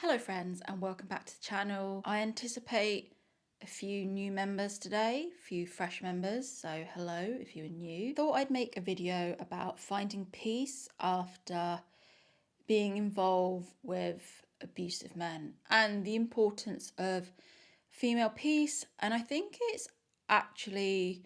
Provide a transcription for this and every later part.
Hello friends and welcome back to the channel. I anticipate a few new members today, a few fresh members, so hello if you are new. Thought I'd make a video about finding peace after being involved with abusive men and the importance of female peace, and I think it's actually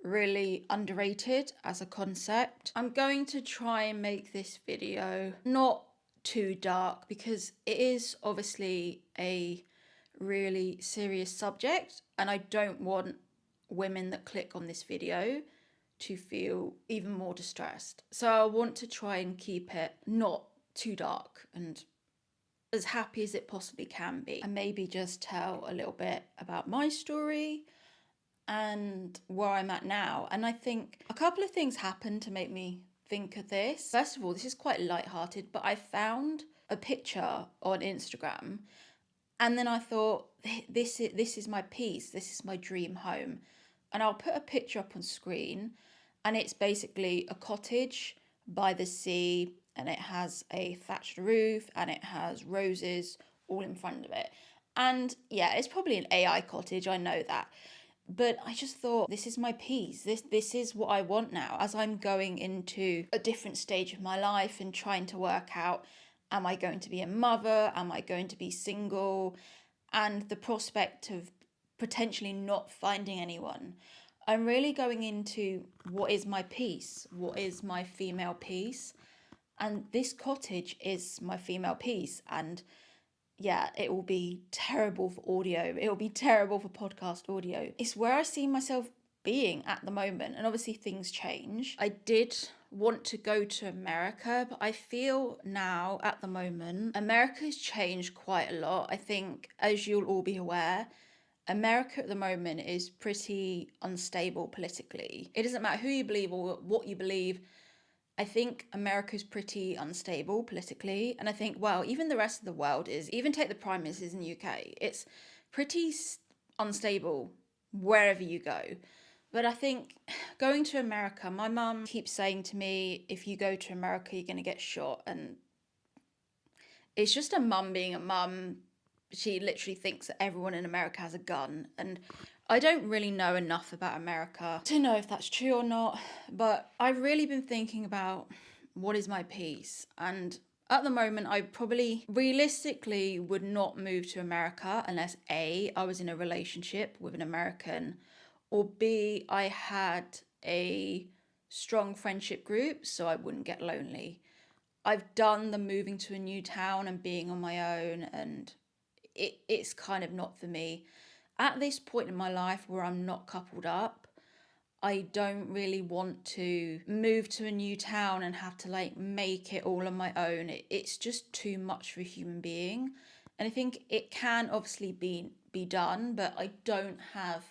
really underrated as a concept. I'm going to try and make this video not too dark because it is obviously a really serious subject and I don't want women that click on this video to feel even more distressed. So I want to try and keep it not too dark and as happy as it possibly can be, and maybe just tell a little bit about my story and where I'm at now. And I think a couple of things happened to make me think of this. First of all, this is quite lighthearted, but I found a picture on Instagram and then I thought, this is my peace, this is my dream home. And I'll put a picture up on screen, and it's basically a cottage by the sea, and it has a thatched roof and it has roses all in front of it. And yeah, it's probably an AI cottage, I know that. But I just thought, this is my peace. This is what I want now as I'm going into a different stage of my life and trying to work out, am I going to be a mother? Am I going to be single? And the prospect of potentially not finding anyone. I'm really going into what is my peace? What is my female peace? And this cottage is my female peace. And yeah, it will be terrible for audio. It will be terrible for podcast audio. It's where I see myself being at the moment. And obviously things change. I did want to go to America, but I feel now at the moment, America has changed quite a lot. I think, as you'll all be aware, America at the moment is pretty unstable politically. It doesn't matter who you believe or what you believe. I think America's pretty unstable politically, and I think, well, even the rest of the world is. Even take the prime ministers in the UK, it's pretty unstable wherever you go. But I think going to America, my mum keeps saying to me, if you go to America, you're going to get shot. And it's just a mum being a mum. She literally thinks that everyone in America has a gun. And I don't really know enough about America to know if that's true or not. But I've really been thinking about what is my peace. And at the moment, I probably realistically would not move to America unless A, I was in a relationship with an American, or B, I had a strong friendship group so I wouldn't get lonely. I've done the moving to a new town and being on my own, and it's kind of not for me. At this point in my life where I'm not coupled up, I don't really want to move to a new town and have to make it all on my own. It's just too much for a human being. And I think it can obviously be done, but I don't have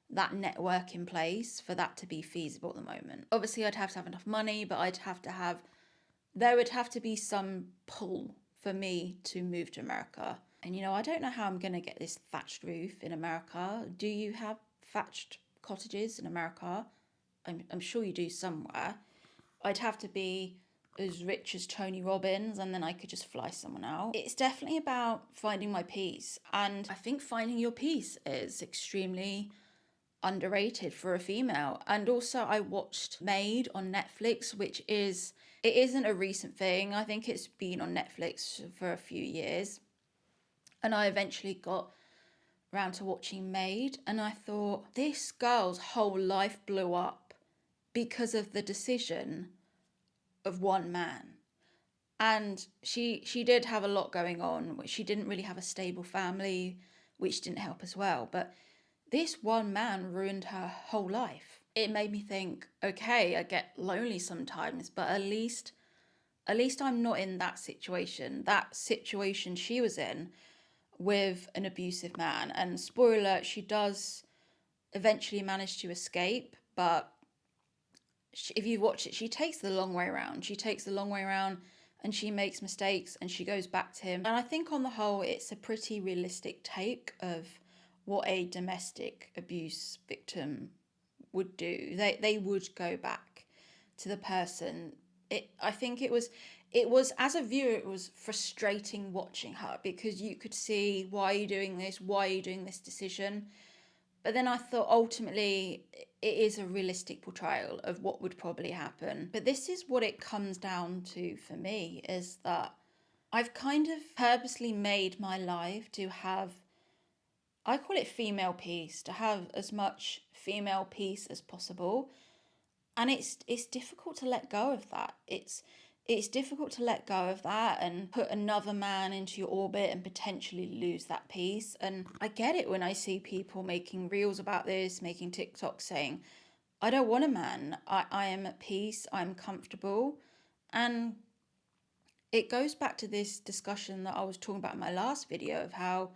that network in place for that to be feasible at the moment. Obviously, I'd have to have enough money, but there would have to be some pull for me to move to America. And I don't know how I'm going to get this thatched roof in America. Do you have thatched cottages in America? I'm sure you do somewhere. I'd have to be as rich as Tony Robbins and then I could just fly someone out. It's definitely about finding my peace. And I think finding your peace is extremely underrated for a female. And also I watched Made on Netflix, it isn't a recent thing. I think it's been on Netflix for a few years. And I eventually got around to watching Made, and I thought, this girl's whole life blew up because of the decision of one man. And she did have a lot going on. She didn't really have a stable family, which didn't help as well. But this one man ruined her whole life. It made me think, okay, I get lonely sometimes, but at least I'm not in that situation. That situation she was in with an abusive man. And spoiler alert, she does eventually manage to escape, but if you watch it, she takes the long way around. And she makes mistakes and she goes back to him. And I think on the whole, it's a pretty realistic take of what a domestic abuse victim would do. They would go back to the person. I think it was it was, as a viewer, it was frustrating watching her because you could see, why are you doing this? Why are you doing this decision? But then I thought ultimately it is a realistic portrayal of what would probably happen. But this is what it comes down to for me, is that I've kind of purposely made my life to have, I call it female peace, to have as much female peace as possible. And it's difficult to let go of that. It's difficult to let go of that and put another man into your orbit and potentially lose that peace. And I get it when I see people making reels about this, making TikToks saying, I don't want a man. I am at peace. I'm comfortable. And it goes back to this discussion that I was talking about in my last video of how,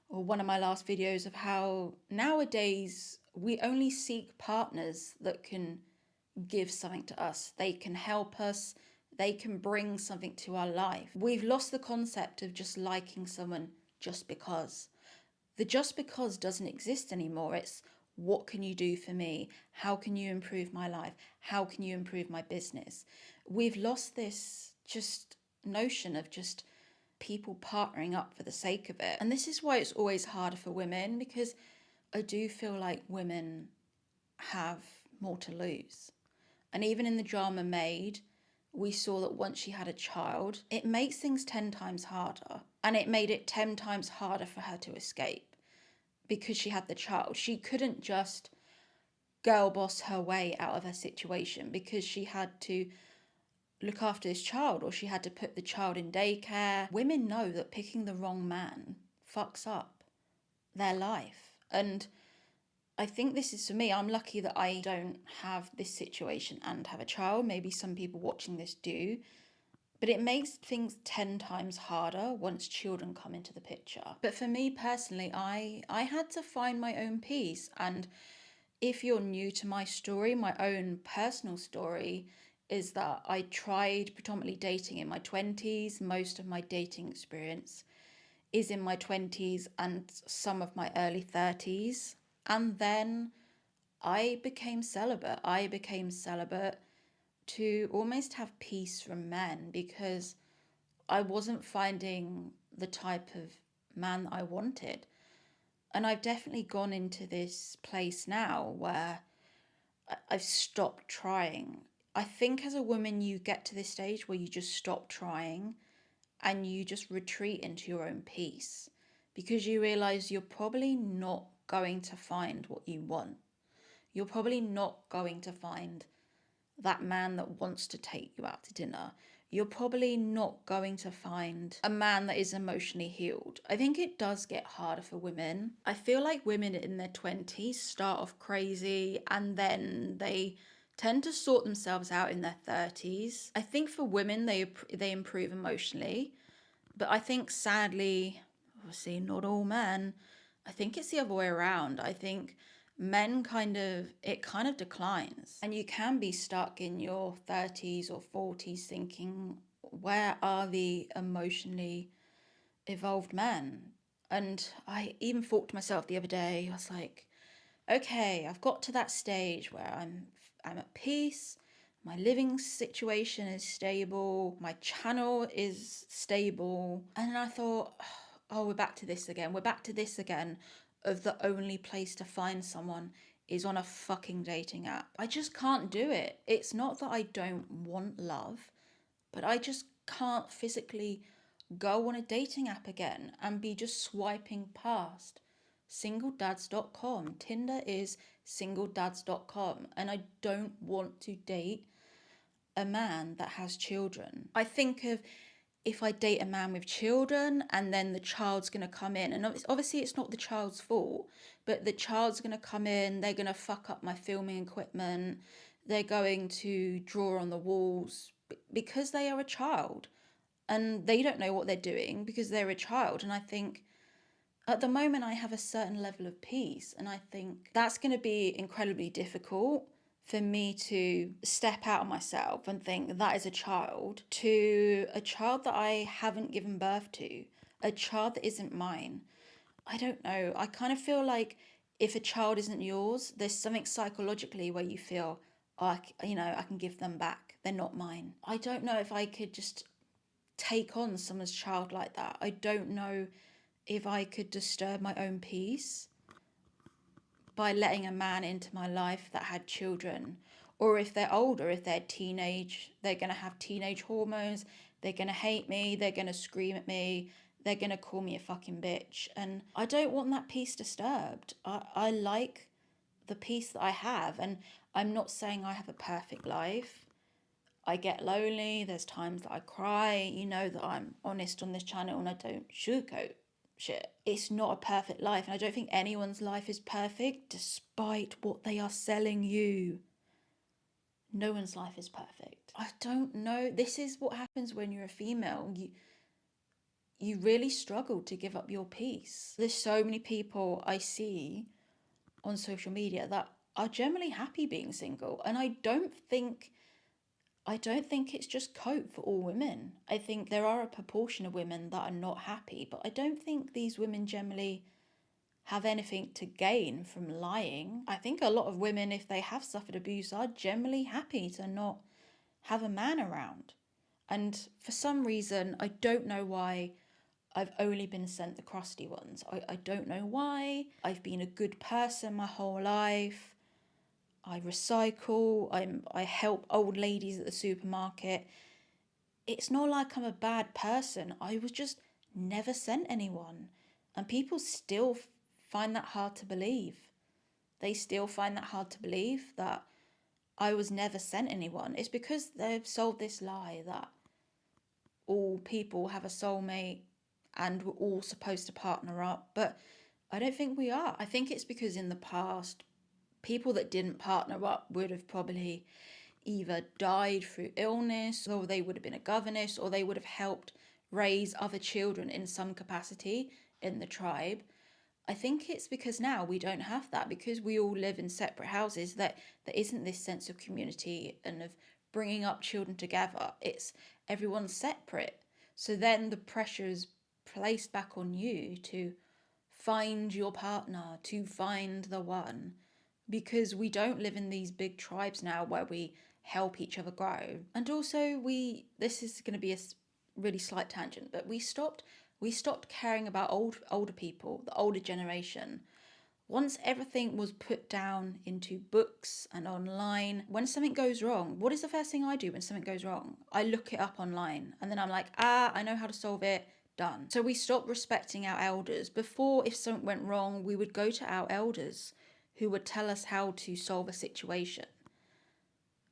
or one of my last videos, of how nowadays we only seek partners that can give something to us. They can help us. They can bring something to our life. We've lost the concept of just liking someone just because. The just because doesn't exist anymore. It's, what can you do for me? How can you improve my life? How can you improve my business? We've lost this just notion of just people partnering up for the sake of it. And this is why it's always harder for women, because I do feel like women have more to lose. And even in the drama Made, we saw that once she had a child, it makes things 10 times harder. And it made it 10 times harder for her to escape because she had the child. She couldn't just girl boss her way out of her situation because she had to look after this child, or she had to put the child in daycare. Women know that picking the wrong man fucks up their life. And I think this is, for me, I'm lucky that I don't have this situation and have a child. Maybe some people watching this do. But it makes things 10 times harder once children come into the picture. But for me personally, I had to find my own peace. And if you're new to my story, my own personal story is that I tried predominantly dating in my 20s. Most of my dating experience is in my 20s and some of my early 30s. And then I became celibate. I became celibate to almost have peace from men because I wasn't finding the type of man that I wanted. And I've definitely gone into this place now where I've stopped trying. I think as a woman, you get to this stage where you just stop trying and you just retreat into your own peace because you realize you're probably not going to find what you want. You're probably not going to find that man that wants to take you out to dinner. You're probably not going to find a man that is emotionally healed. I think it does get harder for women. I feel like women in their 20s start off crazy and then they tend to sort themselves out in their 30s. I think for women, they improve emotionally. But I think sadly, obviously not all men, I think it's the other way around. I think men it kind of declines. And you can be stuck in your 30s or 40s thinking, where are the emotionally evolved men? And I even thought to myself the other day, I was like, okay, I've got to that stage where I'm at peace. My living situation is stable. My channel is stable. And I thought, oh, we're back to this again. We're back to this again of the only place to find someone is on a fucking dating app. I just can't do it. It's not that I don't want love, but I just can't physically go on a dating app again and be just swiping past singledads.com. Tinder is singledads.com, and I don't want to date a man that has children. I think of, if I date a man with children and then the child's going to come in, and obviously it's not the child's fault, but the child's going to come in, they're going to fuck up my filming equipment, they're going to draw on the walls because they are a child and they don't know what they're doing because they're a child. And I think at the moment I have a certain level of peace, and I think that's going to be incredibly difficult for me to step out of myself and think that is a child, to a child that I haven't given birth to, a child that isn't mine. I don't know. I kind of feel like if a child isn't yours, there's something psychologically where you feel, oh, I can give them back. They're not mine. I don't know if I could just take on someone's child like that. I don't know if I could disturb my own peace by letting a man into my life that had children. Or if they're older, if they're teenage, they're going to have teenage hormones, they're going to hate me, they're going to scream at me, they're going to call me a fucking bitch. And I don't want that peace disturbed. I like the peace that I have. And I'm not saying I have a perfect life. I get lonely, there's times that I cry. You know that I'm honest on this channel and I don't sugarcoat shit. It's not a perfect life, and I don't think anyone's life is perfect despite what they are selling you. No one's life is perfect. I don't know. This is what happens when you're a female. You really struggle to give up your peace. There's so many people I see on social media that are generally happy being single, and I don't think it's just cope for all women. I think there are a proportion of women that are not happy, but I don't think these women generally have anything to gain from lying. I think a lot of women, if they have suffered abuse, are generally happy to not have a man around. And for some reason, I don't know why, I've only been sent the crusty ones. I don't know why. I've been a good person my whole life. I recycle, I help old ladies at the supermarket. It's not like I'm a bad person. I was just never sent anyone. And people still find that hard to believe. They still find that hard to believe that I was never sent anyone. It's because they've sold this lie that all people have a soulmate and we're all supposed to partner up. But I don't think we are. I think it's because in the past, people that didn't partner up would have probably either died through illness, or they would have been a governess, or they would have helped raise other children in some capacity in the tribe. I think it's because now we don't have that, because we all live in separate houses, that there isn't this sense of community and of bringing up children together. It's everyone's separate. So then the pressure is placed back on you to find your partner, to find the one, because we don't live in these big tribes now where we help each other grow. And also this is going to be a really slight tangent, but we stopped caring about older people, the older generation. Once everything was put down into books and online, when something goes wrong, what is the first thing I do when something goes wrong? I look it up online, and then I'm like, I know how to solve it, done. So we stopped respecting our elders. Before, if something went wrong, we would go to our elders who would tell us how to solve a situation.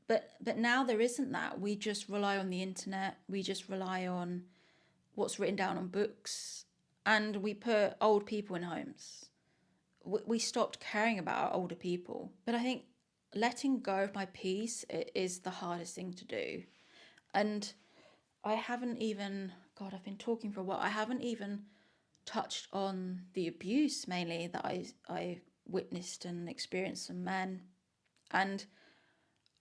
But now there isn't that. We just rely on the internet. We just rely on what's written down on books, and we put old people in homes. We stopped caring about our older people. But I think letting go of my peace is the hardest thing to do. And I haven't even, God, I've been talking for a while. I haven't even touched on the abuse mainly that I witnessed and experienced from men. And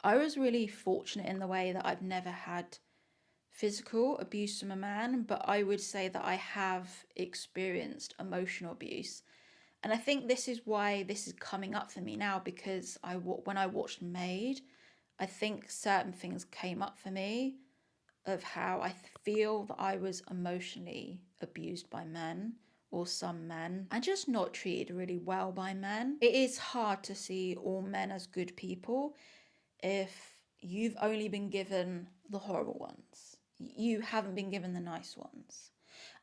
I was really fortunate in the way that I've never had physical abuse from a man, but I would say that I have experienced emotional abuse. And I think this is why this is coming up for me now, because when I watched Maid, I think certain things came up for me of how I feel that I was emotionally abused by men, or some men, and just not treated really well by men. It is hard to see all men as good people if you've only been given the horrible ones. You haven't been given the nice ones.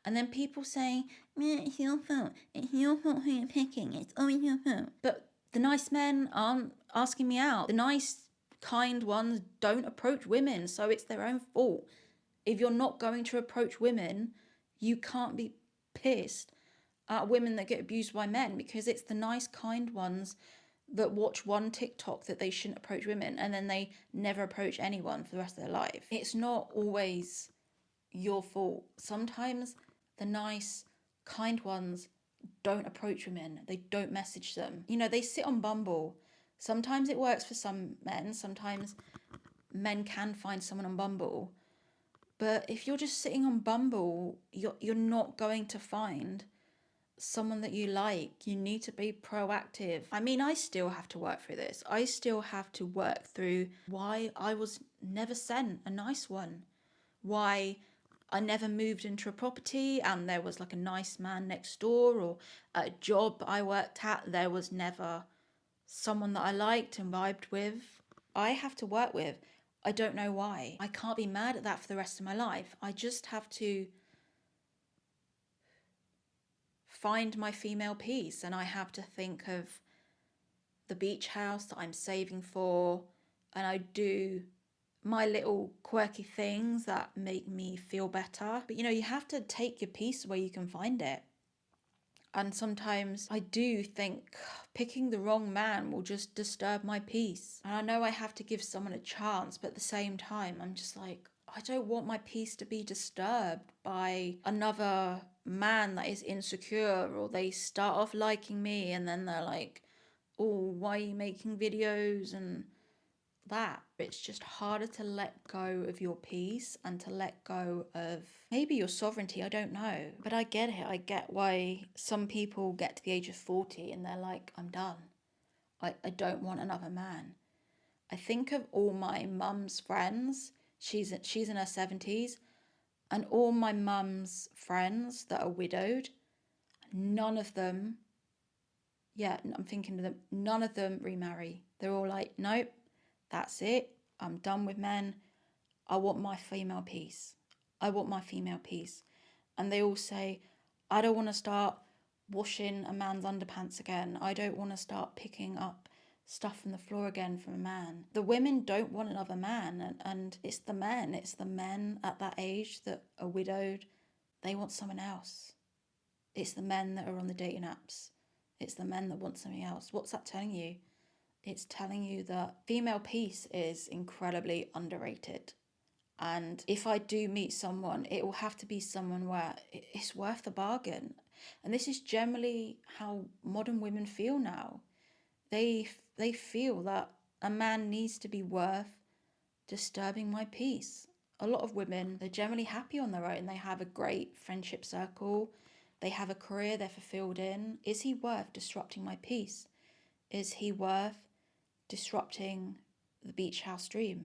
And then people saying, it's your fault. It's your fault who you're picking. It's always your fault. But the nice men aren't asking me out. The nice, kind ones don't approach women, so it's their own fault. If you're not going to approach women, you can't be pissed at women that get abused by men, because it's the nice, kind ones that watch one TikTok that they shouldn't approach women, and then they never approach anyone for the rest of their life. It's not always your fault. Sometimes the nice, kind ones don't approach women. They don't message them. You know, they sit on Bumble. Sometimes it works for some men. Sometimes men can find someone on Bumble. But if you're just sitting on Bumble, you're not going to find someone that you like. You need to be proactive. I mean, I still have to work through this. I still have to work through why I was never sent a nice one. Why I never moved into a property and there was like a nice man next door, or at a job I worked at, there was never someone that I liked and vibed with. I have to work with. I don't know why. I can't be mad at that for the rest of my life. I just have to find my female piece, and I have to think of the beach house that I'm saving for, and I do my little quirky things that make me feel better. But you have to take your piece where you can find it. And sometimes I do think picking the wrong man will just disturb my peace. And I know I have to give someone a chance, but at the same time, I'm just like, I don't want my peace to be disturbed by another man that is insecure, or they start off liking me and then they're like, oh, why are you making videos and that. It's just harder to let go of your peace and to let go of maybe your sovereignty. I don't know. But I get it. I get why some people get to the age of 40 and they're like, I'm done. I don't want another man. I think of all my mum's friends. She's in her 70s. And all my mum's friends that are widowed, none of them, I'm thinking of them, none of them remarry. They're all like, nope, that's it. I'm done with men. I want my female piece. I want my female piece. And they all say, I don't want to start washing a man's underpants again. I don't want to start picking up stuff from the floor again from a man. The women don't want another man, and it's the men. It's the men at that age that are widowed. They want someone else. It's the men that are on the dating apps. It's the men that want something else. What's that telling you? It's telling you that female peace is incredibly underrated. And if I do meet someone, it will have to be someone where it's worth the bargain. And this is generally how modern women feel now. They feel that a man needs to be worth disturbing my peace. A lot of women, they're generally happy on their own. They have a great friendship circle. They have a career they're fulfilled in. Is he worth disrupting my peace? Is he worth disrupting the beach house dream?